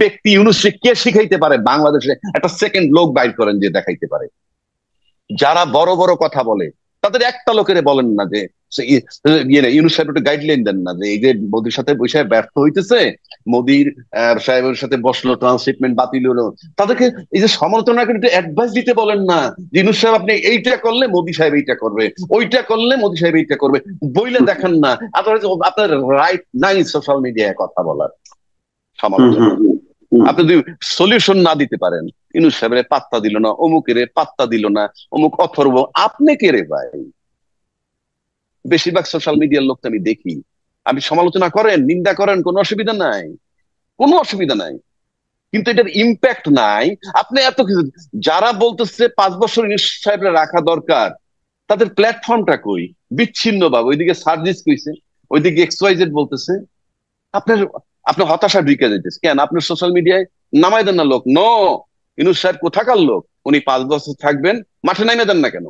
ব্যক্তি ইউনুসকে কে শিখাইতে পারে বাংলাদেশে একটা সেকেন্ড লোক বাইর করেন যে দেখাইতে পারে? যারা বড় বড় কথা বলে তাদের একটা লোকের বলেন না যে ইউনুস সাহেব একটু গাইডলাইন দেন না যে এই যে মোদির সাথে বসে ব্যর্থ হইতেছে, মোদির সাহেবের সাথে বসলো, ট্রান্সশিপমেন্ট বাতিল হলো, তাদেরকে এই যে সমালোচনা করে একটু অ্যাডভাইস দিতে বলেন না যে ইউনুস সাহেব আপনি এইটা করলে মোদি সাহেব এইটা করবে, ওইটা করলে মোদি সাহেব এইটা করবে, বইলে দেখেন না। আপনার আপনার রাইট নাই সোশ্যাল মিডিয়ায় কথা বলার, সমালোচনা। আপনি যদি সলিউশন না দিতে পারেন, ইউনূস সাহেবের পাত্তা দিল না, অমুকের পাত্তা দিল না, অমুক অথর্ব, আপনি কে রে ভাই? বেশিরভাগ সোশ্যাল মিডিয়ার লোক তো আমি দেখি, আপনি সমালোচনা করেন, নিন্দা করেন, কোনো অসুবিধা নাই, কোনো অসুবিধা নাই, কিন্তু এটার ইম্প্যাক্ট নাই। আপনি এত কিছু, যারা বলতেছে 5 বছর ইউনূস সাহেবের রাখা দরকার, তাদের প্ল্যাটফর্মটা কই? বিচ্ছিন্ন ভাবে ওইদিকে সার্জিস কইছে, ওইদিকে XYZ বলতেছে। আপনার আপনার হতাশা ঢুকে যাইতেছে কেন? আপনার সোশ্যাল মিডিয়ায় নামাই দেন না লোক, নো, ইউনূস সাহেব কোথাকার লোক, উনি 5 বছর থাকবেন, মাঠে নামে দেন না কেন?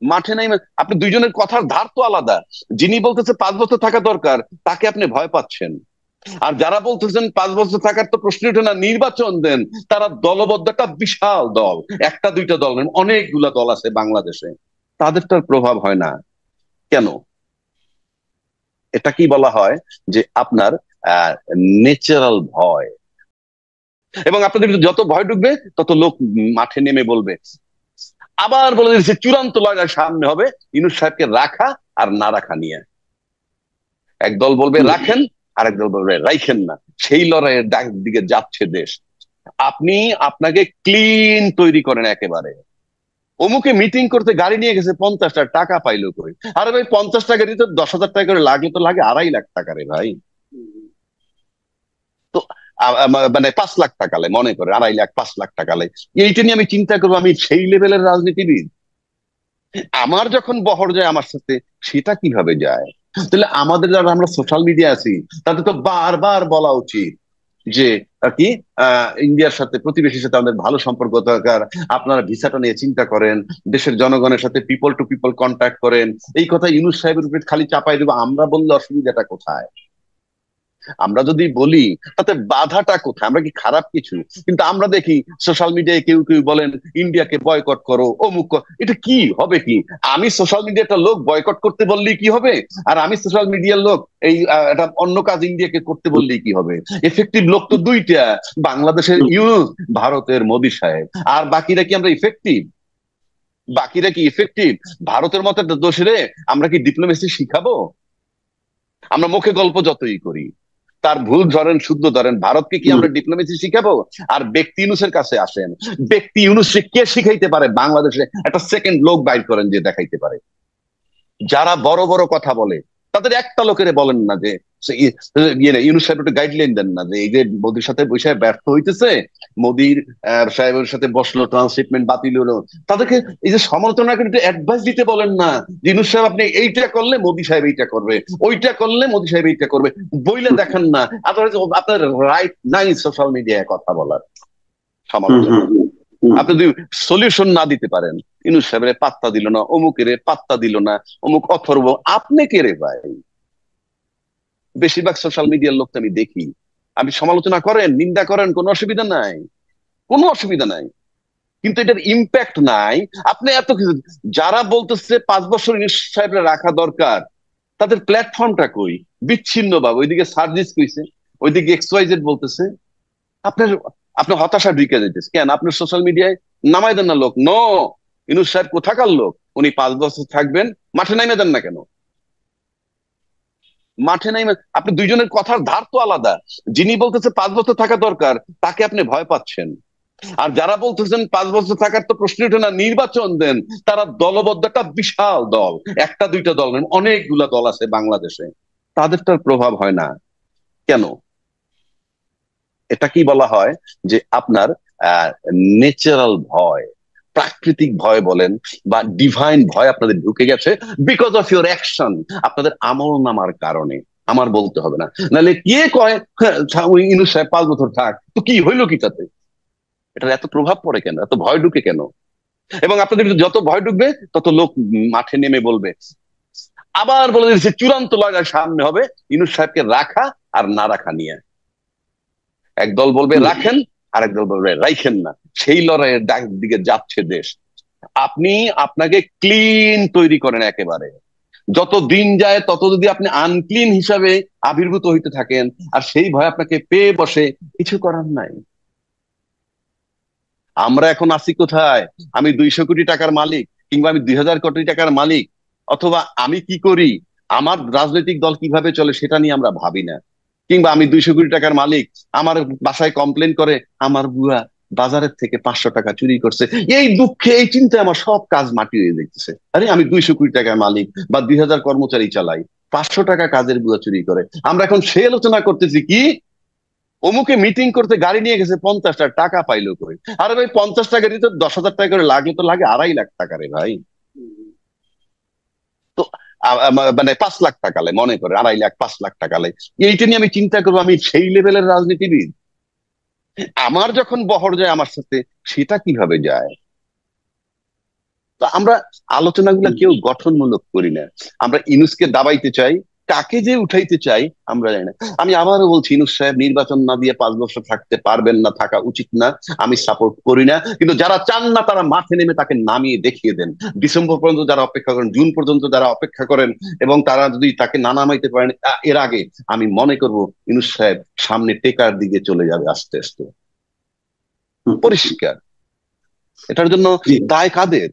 মাঠে নামে আপনি দুইজনের কথার ধার তো আলাদা। যিনি বলতেছে 5 বছর থাকা দরকার, তাকে আপনি ভয় পাচ্ছেন। আর যারা বলতেছেন 5 বছর থাকার তো প্রশ্ন ওঠে না, নির্বাচন দেন, তারা দলবদ্ধ একটা বিশাল দল, একটা দুইটা দল নয়, অনেকগুলা দল আছে বাংলাদেশে, তাদের তো আর প্রভাব হয় না কেন? এটা কি বলা হয় যে আপনার ন্যাচারাল ভয়। এবং আপনাদের ভিতরে যত ভয় ঢুকবে, তত লোক মাঠে নেমে বলবে। আবার বলে দিচ্ছে চূড়ান্ত লড়াই সামনে হবে ইউনূস সাহেবকে রাখা আর না রাখা নিয়ে। একদল বলবে রাখেন, আরেক দল বলবে রাইখেন না। সেই লড়াইয়ের দিকে যাচ্ছে দেশ। আপনি আপনাকে ক্লিন তৈরি করেন একেবারে। অমুকে মিটিং করতে গাড়ি নিয়ে গেছে, 50টা টাকা পাইলো করে। আরে ভাই, 50 টাকা দিতে 10,000 টাকা করে লাগলে তো লাগে 2.5 লাখ টাকা রে ভাই। তো মানে 5 লাখ টাকা লাই, মনে করে 2.5 লাখ 5 লাখ টাকা লাই, এইটা নিয়ে আমি চিন্তা করবো? আমি সেই লেভেলের রাজনীতিবিদ? আমার যখন বহর যায় আমার সাথে, সেটা কিভাবে যায়? তাহলে আমাদের যারা আমরা সোশ্যাল মিডিয়া আছি, তাদের তো বারবার বলা উচিত যে কি ইন্ডিয়ার সাথে, প্রতিবেশীর সাথে আমাদের ভালো সম্পর্ক দরকার, আপনারা ভিসাটা নিয়ে চিন্তা করেন, দেশের জনগণের সাথে পিপল টু পিপল কন্ট্যাক্ট করেন। এই কথা ইউনূস সাহেবের উপরে খালি চাপাই দেবো আমরা বললে অসুবিধাটা কোথায়? আমরা যদি বলি তাতে বাধাটা কোথায়? আমরা কি খারাপ কিছু? কিন্তু আমরা দেখি সোশ্যাল মিডিয়ায় কেউ কেউ বলেন ইন্ডিয়াকে বয়কট করো, অমুক এটা কি হবে? কি আমি সোশ্যাল মিডিয়াটা লোক বয়কট করতে বললেই কি হবে? আর আমি সোশ্যাল মিডিয়ার লোক এই একটা অন্য কাজ ইন্ডিয়াকে করতে বললেই কি হবে? এফেক্টিভ লোক তো দুইটা, বাংলাদেশের ইউনুস, ভারতের মোদী সাহেব। আর বাকিরা কি আমরা ইফেক্টিভ? বাকিরা কি ইফেক্টিভ? ভারতের মতো একটা দোষরে আমরা কি ডিপ্লোমেসি শিখাবো? আমরা মুখে গল্প যতই করি, তার ভুল ধরেন শুদ্ধ ধরেন, ভারতকে কি আমরা ডিপ্লোমেসি শিখাবো? আর ব্যক্তি ইউনূসের কাছে আসেন, ব্যক্তি ইউনূসকে কে শিখাইতে পারে বাংলাদেশে একটা সেকেন্ড লোক বাইর করেন যে দেখাইতে পারে? যারা বড় বড় কথা বলে তাদের একটা লোকের বলেন না যে ইউনূস সাহেব একটু গাইডলাইন দেন না যে এই যে মোদির সাথে বসে ব্যর্থ হইতেছে, মোদির সাহেবের সাথে বসলো, ট্রান্সশিপমেন্ট বাতিল হলো, তাদেরকে এই যে সমালোচনা করে একটু অ্যাডভাইস দিতে বলেন না যে ইউনূস সাহেব আপনি এইটা করলে মোদি সাহেব এইটা করবে, ওইটা করলে মোদি সাহেব এইটা করবে, বইলে দেখেন না। আপনার রাইট নাই সোশ্যাল মিডিয়ায় কথা বলার, সমালোচনা। আপনি যদি সলিউশন না দিতে পারেন, ইউনূস সাহেবের পাত্তা দিল না, অমুকের পাত্তা দিল না, অমুক অথর্ব, আপনি কে রে ভাই? বেশিরভাগ সোশ্যাল মিডিয়ার লোক তো আমি দেখি, আপনি সমালোচনা করেন, নিন্দা করেন, কোনো অসুবিধা নাই, কোনো অসুবিধা নাই, কিন্তু এটার ইম্প্যাক্ট নাই। আপনি এত কিছু, যারা বলতেছে 5 বছর ইউনূস সাহেবের রাখা দরকার, তাদের প্ল্যাটফর্মটা কই? বিচ্ছিন্ন ভাবে ওইদিকে সার্জিস কইছে, ওইদিকে XYZ বলতেছে। আপনার আপনার হতাশা ঢুকে যাইতেছে কেন? আপনার সোশ্যাল মিডিয়ায় নামাই দেন না লোক, নো, ইউনূস সাহেব কোথাকার লোক, উনি 5 বছর থাকবেন, মাঠে নামে দেন না কেন? মাঠে নামে আপনি দুইজনের কথার ধার তো আলাদা। যিনি বলতেছে 5 বছর থাকা দরকার, তাকে আপনি ভয় পাচ্ছেন। আর যারা বলতেছেন 5 বছর থাকার তো প্রশ্ন ওঠে না, নির্বাচন দেন, তারা দলবদ্ধ একটা বিশাল দল, একটা দুইটা দল নয়, অনেকগুলা দল আছে বাংলাদেশে, তাদের তো আর প্রভাব হয় না কেন? এটা কি বলা হয় যে আপনার ন্যাচারাল ভয়, প্রাকৃতিক ভয় বলেন বা ডিভাইন ভয় আপনাদের ঢুকে গেছে, বিকজ অফ ইউর অ্যাকশন, আপনাদের আমল নামার কারণে। আমার বলতে হবে না, নাহলে কে কয় হ্যাঁ, ইউনূস সাহেব 5 বছর থাক, তো কি হইলো কি তাতে? এটার এত প্রভাব পড়ে কেন? এত ভয় ঢুকে কেন? এবং আপনাদের ভিতরে যত ভয় ঢুকবে, তত লোক মাঠে নেমে বলবে। আবার বলে দিচ্ছে চূড়ান্ত লড়াই সামনে হবে ইউনূস সাহেবকে রাখা আর না রাখা নিয়ে। একদল বলবে হুম। রাখেন, আর একদল বলবে রাইখেন না। সেই লড়াইয়ের দিকে যাচ্ছে দেশ। আপনি আপনাকে ক্লিন তৈরি করেন একেবারে। যত দিন যায় তত যদি আপনি আনক্লিন হিসাবে আবির্ভূত হইতে থাকেন, আর সেই ভয় আপনাকে পেয়ে বসে, কিছু করার নাই। আমরা এখন আছি কোথায়? আমি 200 কোটি টাকার মালিক, কিংবা আমি 2000 কোটি টাকার মালিক, অথবা আমি কি করি, আমার রাজনৈতিক দল কিভাবে চলে সেটা নিয়ে আমরা ভাবি না। কিংবা আমি 200 কোটি টাকার মালিক, আমার বাসায় কমপ্লেন করে আমার বুয়া বাজারের থেকে 500 টাকা চুরি করছে। এই দুঃখে, এই চিন্তায় আমার সব কাজ মাটি হয়ে যাইতেছে। আরে আমি 200 কোটি টাকার মালিক, বা 2000 কর্মচারী চালাই, 500 টাকা কাজের বুয়া চুরি করে। আমরা এখন সে আলোচনা করতেছি কি, অমুকে মিটিং করতে গাড়ি নিয়ে গেছে, 50 টাকা পাইলো কই। আরে ভাই, 50 টাকা দিতে 10,000 টাকা করে লাগলে তো লাগে 2.5 লাখ টাকা রে ভাই। তো মানে 5 লাখ টাকা লাই, মনে করে 2.5 লাখ, 5 লাখ টাকা লাই। এইটা নিয়ে আমি চিন্তা করবো, আমি সেই লেভেলের রাজনীতিবিদ? আমার যখন বহর যায় আমার সাথে, সেটা কিভাবে যায়? তো আমরা আলোচনাগুলো হুম। কেউ গঠনমূলক করি না। আমরা ইনুসকে দাবাইতে চাই, কাকে যে উঠাইতে চাই আমরা জানি না। আমি আবারও বলছি, ইনুস সাহেব নির্বাচন না দিয়ে 5 বছর থাকতে পারবেন না, থাকা উচিত না। আমি সাপোর্ট করি না, কিন্তু যারা চান না তারা মাঠে নেমে তাকে নামিয়ে দেখিয়ে দেন। ডিসেম্বর পর্যন্ত যারা অপেক্ষা করেন, জুন পর্যন্ত যারা অপেক্ষা করেন, এবং তারা যদি তাকে না নামাইতে পারেন এর আগে, আমি মনে করব ইনুস সাহেব সামনে টেকার দিকে চলে যাবে আস্তে আস্তে। হুম। হুম। পরিষ্কার। এটার জন্য জি। দায় কাদের?